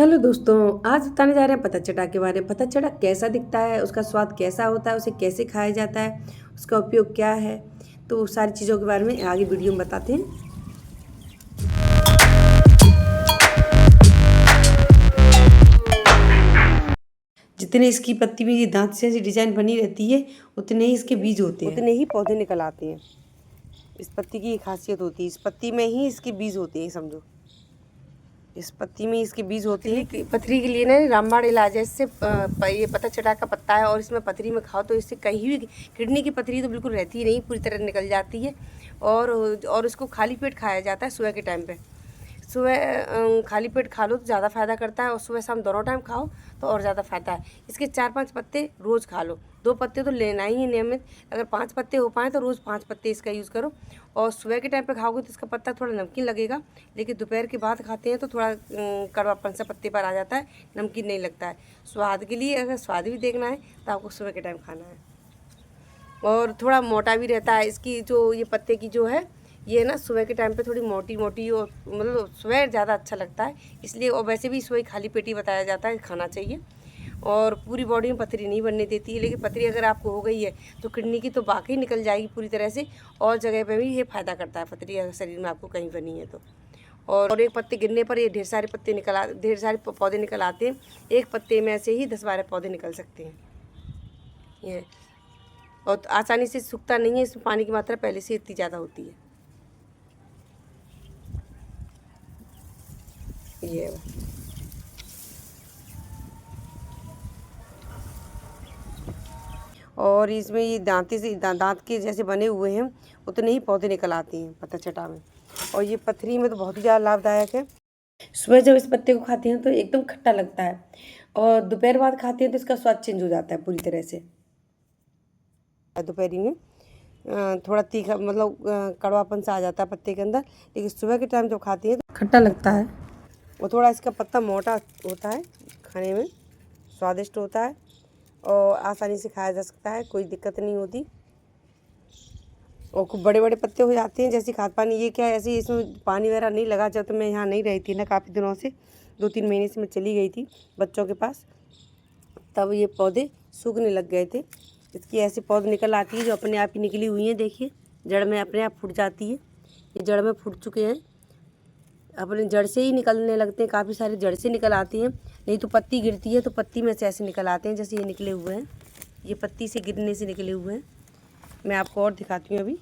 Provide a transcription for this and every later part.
Hello दोस्तों, आज बताने जा रहे हैं पतंजड़ा के बारे में। पतंजड़ा कैसा दिखता है, उसका स्वाद कैसा होता है, उसे कैसे खाया जाता है, उसका उपयोग क्या है, तो सारी चीज़ों के बारे में आगे वीडियो में बताते हैं। जितने इसकी पत्ती में ये दांत से ऐसी डिजाइन बनी रहती है, उतने ही इसके बीज होते हैं, उतने ही पौधे निकल आते हैं। इस पत्ती की एक खासियत होती है, इस पत्ती में ही इसके बीज होते हैं। समझो, इस पत्ती में इसके बीज होते हैं। पथरी के लिए ना रामबाण इलाज है। इससे ये पतंजड़ा का पत्ता है और इसमें पथरी में खाओ तो इससे कहीं भी किडनी की पथरी तो बिल्कुल रहती ही नहीं, पूरी तरह निकल जाती है। और इसको खाली पेट खाया जाता है सुबह के टाइम पे। सुबह खाली पेट खा लो तो ज़्यादा फ़ायदा करता है, और सुबह शाम दोनों टाइम खाओ तो और ज़्यादा फ़ायदा है। इसके 4-5 पत्ते रोज़ खा लो, 2 पत्ते तो लेना ही है नियमित। अगर 5 पत्ते हो पाए तो रोज़ 5 पत्ते इसका यूज़ करो। और सुबह के टाइम पे खाओगे तो इसका पत्ता थोड़ा नमकीन लगेगा, लेकिन दोपहर के बाद खाते हैं तो थोड़ा कड़वापन सा पत्ते पर आ जाता है, नमकीन नहीं लगता है। स्वाद के लिए अगर स्वाद भी देखना है तो आपको सुबह के टाइम खाना है। और थोड़ा मोटा भी रहता है। इसकी जो ये पत्ते की जो है ये ना सुबह के टाइम पे थोड़ी मोटी मोटी, और मतलब सुबह ज़्यादा अच्छा लगता है इसलिए। और वैसे भी सुबह खाली पेट ही बताया जाता है खाना चाहिए, और पूरी बॉडी में पथरी नहीं बनने देती है। लेकिन पथरी अगर आपको हो गई है तो किडनी की तो बाकी निकल जाएगी पूरी तरह से, और जगह पे भी ये फ़ायदा करता है पथरी अगर शरीर में आपको कहीं बनी है तो। और एक पत्ते गिरने पर ये ढेर सारे पौधे निकल आते हैं। एक पत्ते में से ही 10-12 पौधे निकल सकते हैं ये। और आसानी से सूखता नहीं है, इसमें पानी की मात्रा पहले से इतनी ज़्यादा होती है ये। और इसमें ये दांत के जैसे बने हुए हैं, उतने ही पौधे निकल आते हैं पतंजड़ा में। और ये पथरी में तो बहुत ही ज़्यादा लाभदायक है। सुबह जब इस पत्ते को खाते हैं तो एकदम खट्टा लगता है, और दोपहर बाद खाते हैं तो इसका स्वाद चेंज हो जाता है पूरी तरह से। दोपहरी में थोड़ा तीखा, मतलब कड़वापन सा आ जाता है पत्ते के अंदर, लेकिन सुबह के टाइम जब खाते हैं तो खट्टा लगता है। और थोड़ा इसका पत्ता मोटा होता है, खाने में स्वादिष्ट होता है, और आसानी से खाया जा सकता है, कोई दिक्कत नहीं होती। और खूब बड़े बड़े पत्ते हो जाते हैं जैसे खाद पानी। ये क्या है, ऐसे इसमें पानी वगैरह नहीं लगा। जब तो मैं यहाँ नहीं रही थी ना, काफ़ी दिनों से 2-3 महीने से मैं चली गई थी बच्चों के पास, तब ये पौधे सूखने लग गए थे। इसकी ऐसे पौधे निकल आती है जो अपने आप ही निकली हुई हैं। देखिए, जड़ में अपने आप फूट जाती है। ये जड़ में फूट चुके हैं, अपने जड़ से ही निकलने लगते हैं। काफ़ी सारे जड़ से निकल आती हैं, नहीं तो पत्ती गिरती है तो पत्ती में से ऐसे निकल आते हैं जैसे ये निकले हुए हैं। ये पत्ती से गिरने से निकले हुए हैं। मैं आपको और दिखाती हूँ। अभी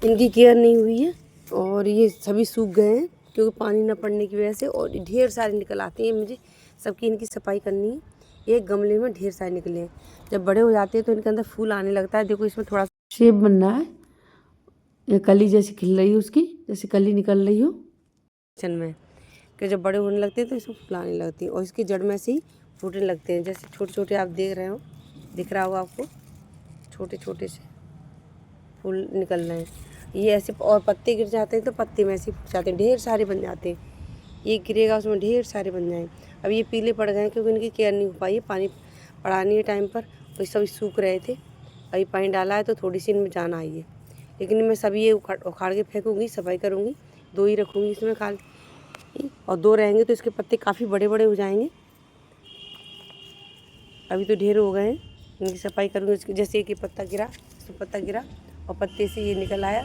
इनकी केयर नहीं हुई है और ये सभी सूख गए हैं क्योंकि पानी न पड़ने की वजह से, और ढेर सारे निकल आते हैं। मुझे सबकी इनकी सफाई करनी है। एक गमले में ढेर सारे निकले हैं। जब बड़े हो जाते हैं तो इनके अंदर फूल आने लगता है। देखो, इसमें थोड़ा शेप बन रहा है, ये कली जैसी खिल रही है, उसकी जैसे कली निकल रही हो किचन में। कि जब बड़े होने लगते हैं तो इसमें फूल आने लगती है, और इसकी जड़ में से ही फूटने लगते हैं। जैसे छोटे छोटे आप देख रहे हो, दिख रहा होगा आपको, छोटे छोटे से फूल निकल रहे हैं ये ऐसे। और पत्ते गिर जाते हैं तो पत्ते में ऐसे फूट जाते हैं, ढेर सारे बन जाते हैं। एक गिरेगा उसमें ढेर सारे बन जाएँ। अब ये पीले पड़ गए हैं क्योंकि इनकी केयर नहीं हो पाई है, पानी पड़ा नहीं है टाइम पर, तो सभी सूख रहे थे। अभी पानी डाला है तो थोड़ी सी इनमें जान आई है, लेकिन मैं सभी ये उखाड़ के फेंकूँगी, सफाई करूँगी। 2 ही रखूँगी इसमें खाली, और 2 रहेंगे तो इसके पत्ते काफ़ी बड़े बड़े हो जाएंगे। अभी तो ढेर हो गए हैं, इनकी सफाई करूँगी। जैसे एक पत्ता गिरा, इसमें पत्ता गिरा और पत्ते से ये निकल आया,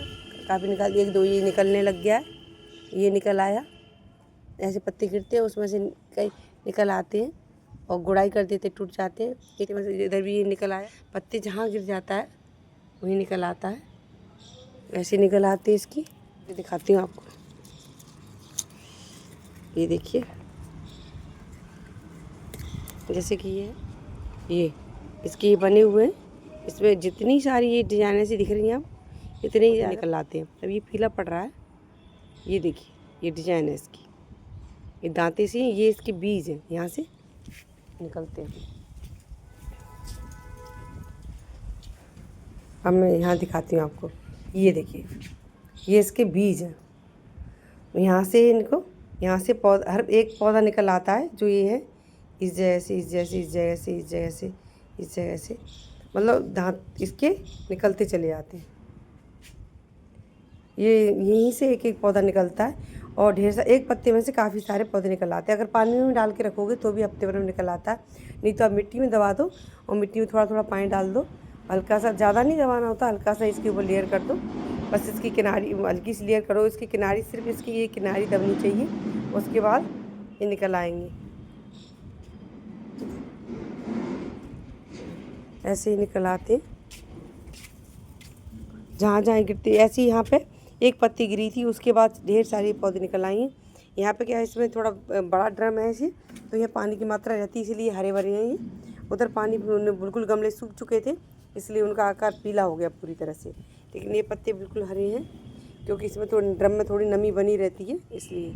काफ़ी निकाल, 1-2 ये निकलने लग गया है, ये निकल आया। ऐसे पत्ते गिरते हैं उसमें से कई निकल आते हैं, और गुड़ाई कर देते, टूट जाते हैं। एक में से इधर भी ये निकल आया, पत्ते जहाँ गिर जाता है वहीं निकल आता है। ऐसे निकल आते हैं इसकी। ये दिखाती हूँ आपको, ये देखिए, जैसे कि ये इसके ये बने हुए हैं। इसमें जितनी सारी ये डिजाइन ऐसी दिख रही हैं आप, इतने ही निकल आते हैं। अब ये पीला पड़ रहा है, ये देखिए, ये डिजाइन है इसकी। ये दांते से, ये इसके बीज हैं, यहाँ से निकलते हैं। अब मैं यहाँ दिखाती हूँ आपको, ये देखिए, ये इसके बीज हैं। यहाँ से इनको, यहाँ से पौधा, हर एक पौधा निकल आता है जो ये है, इस जगह से, इस जगह से, इस जगह से, इस जगह से, इस जगह से, मतलब दांत इसके निकलते चले जाते हैं। ये यहीं से एक एक पौधा निकलता है, और ढेर सा एक पत्ते में से काफ़ी सारे पौधे निकल आते हैं। अगर पानी में डाल के रखोगे तो भी हफ्ते भर में निकल आता है, नहीं तो आप मिट्टी में दबा दो और मिट्टी में थोड़ा थोड़ा पानी डाल दो, हल्का सा, ज़्यादा नहीं दबाना होता, हल्का सा इसके ऊपर लेयर कर दो, बस इसकी किनारी हल्की सी लेयर करो, इसकी किनारी, सिर्फ इसकी ये किनारी दबनी चाहिए, उसके बाद ये निकल आएंगे। ऐसे ही निकल आते हैं, जहाँ जहाँ गिरती ऐसी। यहाँ पे एक पत्ती गिरी थी, उसके बाद ढेर सारी पौधे निकल आई हैं। यहाँ पे क्या है, इसमें थोड़ा बड़ा ड्रम है ऐसे, तो यहाँ पानी की मात्रा रहती है, इसलिए हरे भरे हैं ये। उधर पानी बिल्कुल गमले सूख चुके थे, इसलिए उनका आकार पीला हो गया पूरी तरह से, लेकिन ये पत्ते बिल्कुल हरे हैं, क्योंकि इसमें थोड़ी ड्रम में थोड़ी नमी बनी रहती है, इसलिए।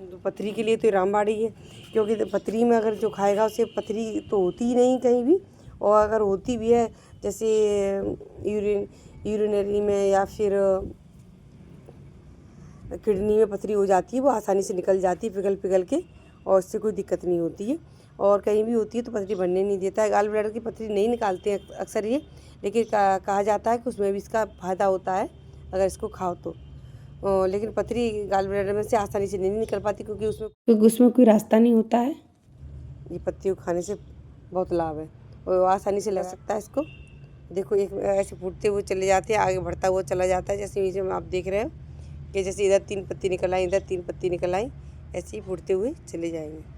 तो पथरी के लिए तो रामबाड़ी है, क्योंकि पथरी में अगर जो खाएगा उसे पथरी तो होती ही नहीं कहीं भी, और अगर होती भी है जैसे यूरिनरी में या फिर किडनी में पथरी हो जाती है, वो आसानी से निकल जाती है पिघल पिघल के, और इससे कोई दिक्कत नहीं होती है। और कहीं भी होती है तो पथरी बनने नहीं देता है। गाल ब्लैडर की पथरी नहीं निकालते हैं अक्सर ये, लेकिन कहा जाता है कि उसमें भी इसका फ़ायदा होता है अगर इसको खाओ तो। लेकिन पथरी गाल ब्लैडर में से आसानी से नहीं निकल पाती, क्योंकि उसमें कोई रास्ता नहीं होता है। ये पत्तियों खाने से बहुत लाभ है, और आसानी से लग सकता है इसको। देखो एक ऐसे फूटते हुए चले जाते हैं, आगे बढ़ता हुआ चला जाता है, जैसे नीचे में आप देख रहे हो कि जैसे इधर 3 पत्ती निकल आई, इधर 3 पत्ती निकल आई, ऐसे ही फूटते हुए चले जाएंगे।